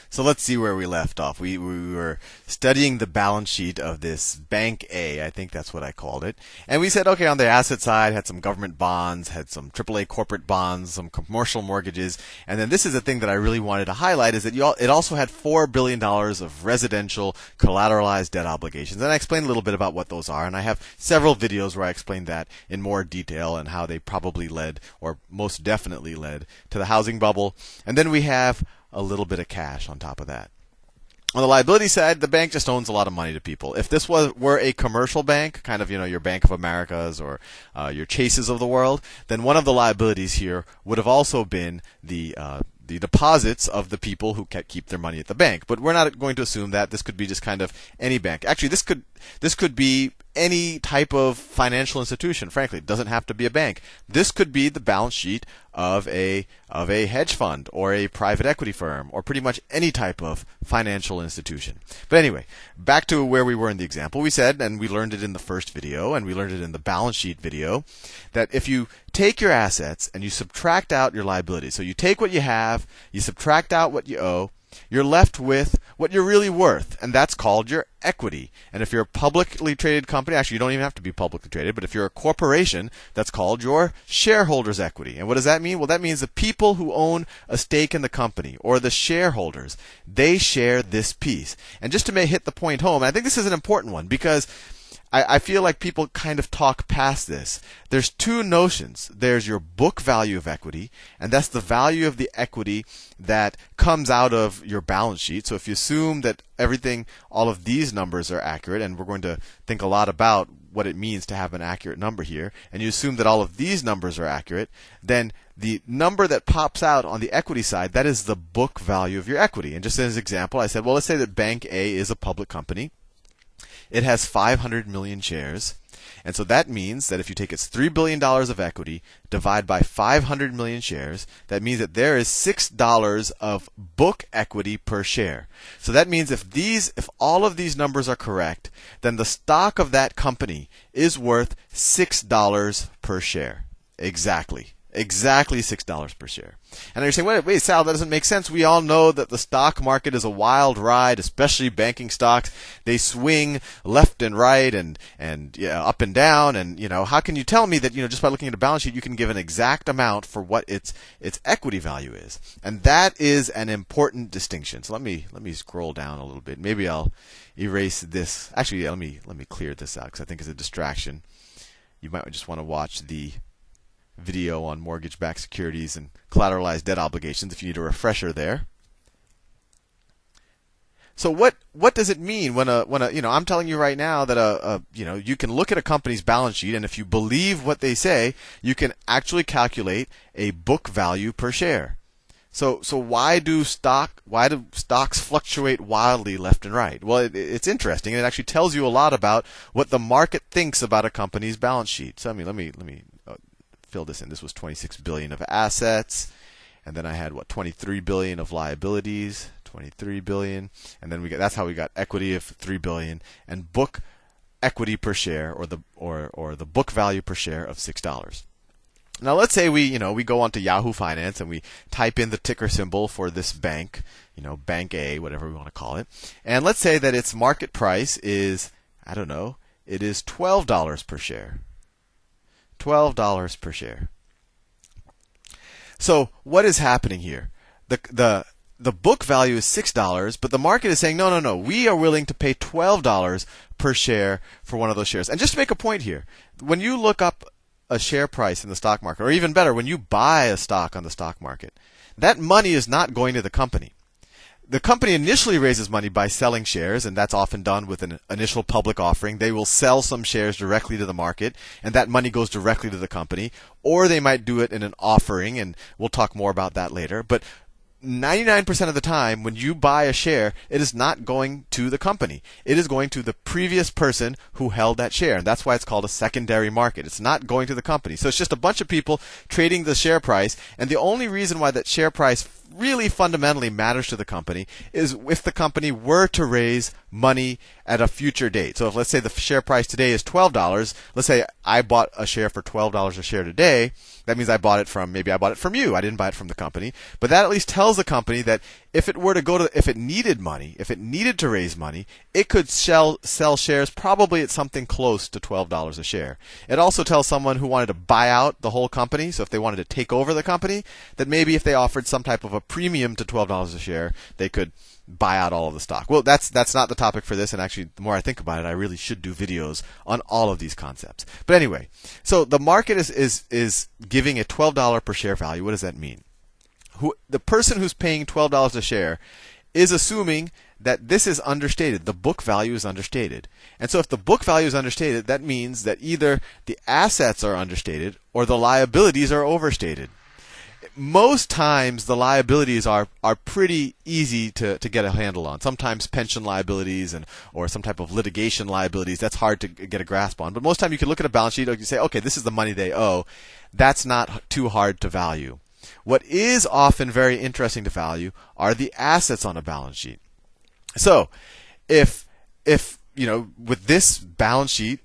So let's see where we left off. We were studying the balance sheet of this Bank A, I think that's what I called it. And we said, okay, on the asset side, had some government bonds, had some AAA corporate bonds, some commercial mortgages. And then this is the thing that I really wanted to highlight is that it also had $4 billion of residential collateralized debt obligations. And I explained a little bit about what those are. And I have several videos where I explain that in more detail and how they probably led, or most definitely led, to the housing bubble. And then we have a little bit of cash on top of that. On the liability side, the bank just owns a lot of money to people. If this were a commercial bank, kind of your Bank of Americas or your Chases of the world, then one of the liabilities here would have also been the deposits of the people who keep their money at the bank. But we're not going to assume that. This could be just kind of any bank. Actually, this could be any type of financial institution. Frankly, it doesn't have to be a bank. This could be the balance sheet of a hedge fund or a private equity firm or pretty much any type of financial institution. But anyway, back to where we were in the example. We said, and we learned it in the first video, and we learned it in the balance sheet video, that if you take your assets and you subtract out your liabilities, so you take what you have, you subtract out what you owe, you're left with what you're really worth, and that's called your equity. And if you're a publicly traded company, actually you don't even have to be publicly traded, but if you're a corporation, that's called your shareholders' equity. And what does that mean? Well, that means the people who own a stake in the company, or the shareholders, they share this piece. And just to hit the point home, and I think this is an important one because I feel like people kind of talk past this. There's two notions. There's your book value of equity, and that's the value of the equity that comes out of your balance sheet. So if you assume that all of these numbers are accurate, and we're going to think a lot about what it means to have an accurate number here, and you assume that all of these numbers are accurate, then the number that pops out on the equity side, that is the book value of your equity. And just as an example, I said, well, let's say that Bank A is a public company. It has 500 million shares. And so that means that if you take its $3 billion of equity, divide by 500 million shares, that means that there is $6 of book equity per share. So that means if all of these numbers are correct, then the stock of that company is worth $6 per share. Exactly $6 per share. And you're saying, wait, Sal, that doesn't make sense. We all know that the stock market is a wild ride, especially banking stocks. They swing left and right and up and down. And how can you tell me that just by looking at a balance sheet you can give an exact amount for what its equity value is? And that is an important distinction. So let me scroll down a little bit. Maybe I'll erase this. Actually, let me clear this out because I think it's a distraction. You might just want to watch the video on mortgage-backed securities and collateralized debt obligations if you need a refresher there. So what does it mean when I'm telling you right now that you can look at a company's balance sheet, and if you believe what they say, you can actually calculate a book value per share. So why do stocks fluctuate wildly left and right? Well, it's interesting, and it actually tells you a lot about what the market thinks about a company's balance sheet. So let me fill this in. This was 26 billion of assets, and then I had 23 billion of liabilities, 23 billion, and then that's how we got equity of 3 billion and book equity per share, or the book value per share of $6. Now let's say we go onto Yahoo Finance and we type in the ticker symbol for this bank, Bank A, whatever we want to call it, and let's say that its market price is, it is $12 per share. $12 per share. So what is happening here? The book value is $6, but the market is saying, no, we are willing to pay $12 per share for one of those shares. And just to make a point here, when you look up a share price in the stock market, or even better, when you buy a stock on the stock market, that money is not going to the company. The company initially raises money by selling shares, and that's often done with an initial public offering. They will sell some shares directly to the market, and that money goes directly to the company. Or they might do it in an offering, and we'll talk more about that later. But 99% of the time, when you buy a share, it is not going to the company. It is going to the previous person who held that share. And that's why it's called a secondary market. It's not going to the company. So it's just a bunch of people trading the share price. And the only reason why that share price really fundamentally matters to the company is if the company were to raise money at a future date. So if, let's say, the share price today is $12, let's say I bought a share for $12 a share today, that means maybe I bought it from you. I didn't buy it from the company. But that at least tells the company that if it needed money, if it needed to raise money, it could sell shares probably at something close to $12 a share. It also tells someone who wanted to buy out the whole company, so if they wanted to take over the company, that maybe if they offered some type of a premium to $12 a share, they could buy out all of the stock. Well, that's not the topic for this, and actually, the more I think about it, I really should do videos on all of these concepts. But anyway, so the market is giving a $12 per share value. What does that mean? The person who's paying $12 a share is assuming that this is understated. The book value is understated. And so if the book value is understated, that means that either the assets are understated or the liabilities are overstated. Most times the liabilities are pretty easy to get a handle on. Sometimes pension liabilities or some type of litigation liabilities, that's hard to get a grasp on. But most time you can look at a balance sheet and you say, okay, this is the money they owe. That's not too hard to value. What is often very interesting to value are the assets on a balance sheet. So if with this balance sheet,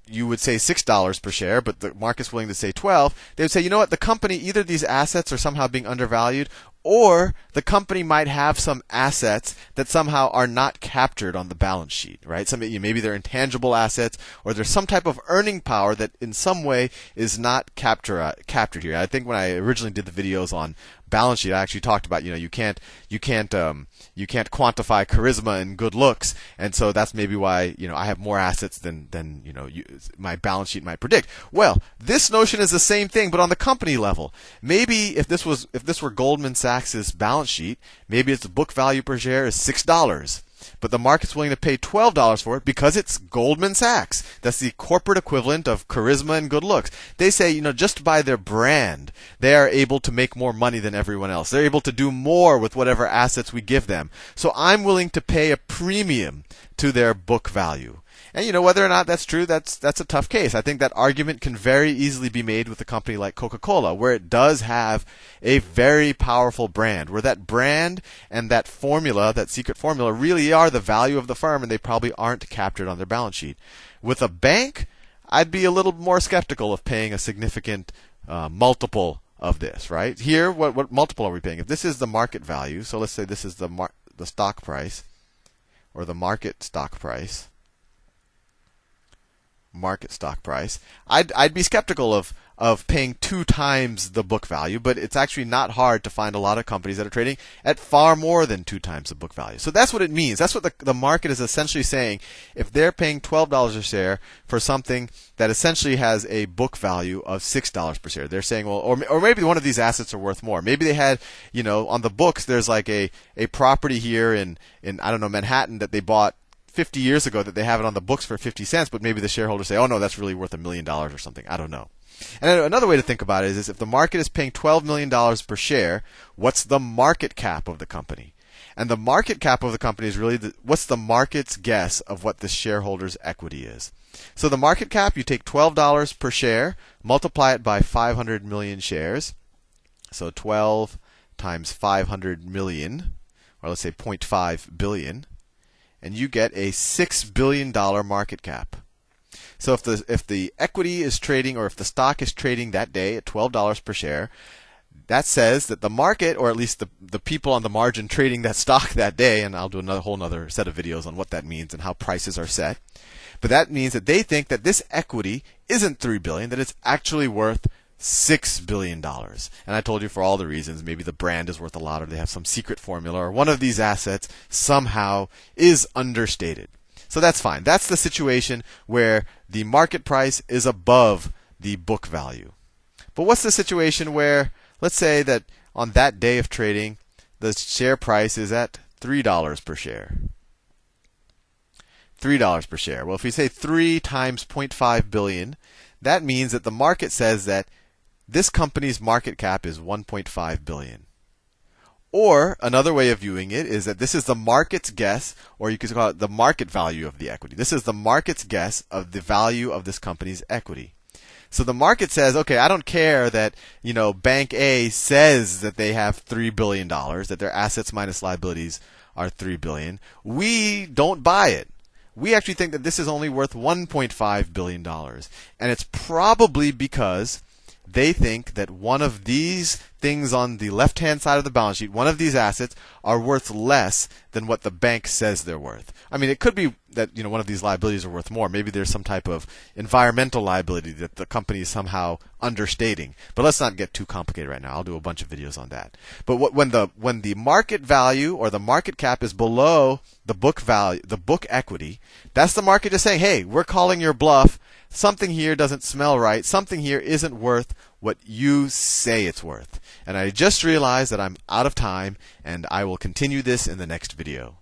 you would say $6 per share, but the market's willing to say 12, they would say, you know what, the company, either these assets are somehow being undervalued, or the company might have some assets that somehow are not captured on the balance sheet, right? Maybe they're intangible assets, or there's some type of earning power that in some way is not captured here. I think when I originally did the videos on balance sheet, I actually talked about, you can't quantify charisma and good looks, and so that's maybe why I have more assets than my balance sheet might predict. Well, this notion is the same thing, but on the company level. Maybe if this were Goldman Sachs's balance sheet, maybe its book value per share is $6. But the market's willing to pay $12 for it because it's Goldman Sachs. That's the corporate equivalent of charisma and good looks. They say, just by their brand, they are able to make more money than everyone else. They're able to do more with whatever assets we give them. So I'm willing to pay a premium to their book value. And whether or not that's true, that's a tough case. I think that argument can very easily be made with a company like Coca-Cola, where it does have a very powerful brand, where that brand and that formula, that secret formula, really are the value of the firm, and they probably aren't captured on their balance sheet. With a bank, I'd be a little more skeptical of paying a significant multiple of this, right? Here, what multiple are we paying? If this is the market value, so let's say this is the stock price, or the market stock price. I'd be skeptical of paying 2 times the book value, but it's actually not hard to find a lot of companies that are trading at far more than 2 times the book value. So that's what it means. That's what the market is essentially saying. If they're paying $12 a share for something that essentially has a book value of $6 per share, they're saying, well, or maybe one of these assets are worth more. Maybe they had, on the books, there's like a property here in I don't know, Manhattan that they bought 50 years ago that they have it on the books for 50 cents, but maybe the shareholders say, oh no, that's really worth $1 million or something. I don't know. And another way to think about it is if the market is paying $12 million per share, what's the market cap of the company? And the market cap of the company is really what's the market's guess of what the shareholders' equity is. So the market cap, you take $12 per share, multiply it by 500 million shares. So 12 times 500 million, or let's say 0.5 billion. And you get a $6 billion market cap. So if the equity is trading, or if the stock is trading that day at $12 per share, that says that the market, or at least the people on the margin trading that stock that day, and I'll do another whole other set of videos on what that means and how prices are set. But that means that they think that this equity isn't $3 billion, that it's actually worth $6 billion. And I told you for all the reasons. Maybe the brand is worth a lot, or they have some secret formula, or one of these assets somehow is understated. So that's fine. That's the situation where the market price is above the book value. But what's the situation where, let's say that on that day of trading, the share price is at $3 per share? $3 per share. Well, if we say 3 times 0.5 billion, that means that the market says that this company's market cap is 1.5 billion. Or another way of viewing it is that this is the market's guess, or you could call it the market value of the equity. This is the market's guess of the value of this company's equity. So the market says, okay, I don't care that, Bank A says that they have $3 billion, that their assets minus liabilities are $3 billion. We don't buy it. We actually think that this is only worth $1.5 billion. And it's probably because they think that one of these things on the left-hand side of the balance sheet, one of these assets, are worth less than what the bank says they're worth. I mean, it could be that one of these liabilities are worth more. Maybe there's some type of environmental liability that the company is somehow understating. But let's not get too complicated right now. I'll do a bunch of videos on that. But when the market value or the market cap is below the book value, the book equity, that's the market just saying, hey, we're calling your bluff. Something here doesn't smell right. Something here isn't worth what you say it's worth. And I just realized that I'm out of time, and I will continue this in the next video.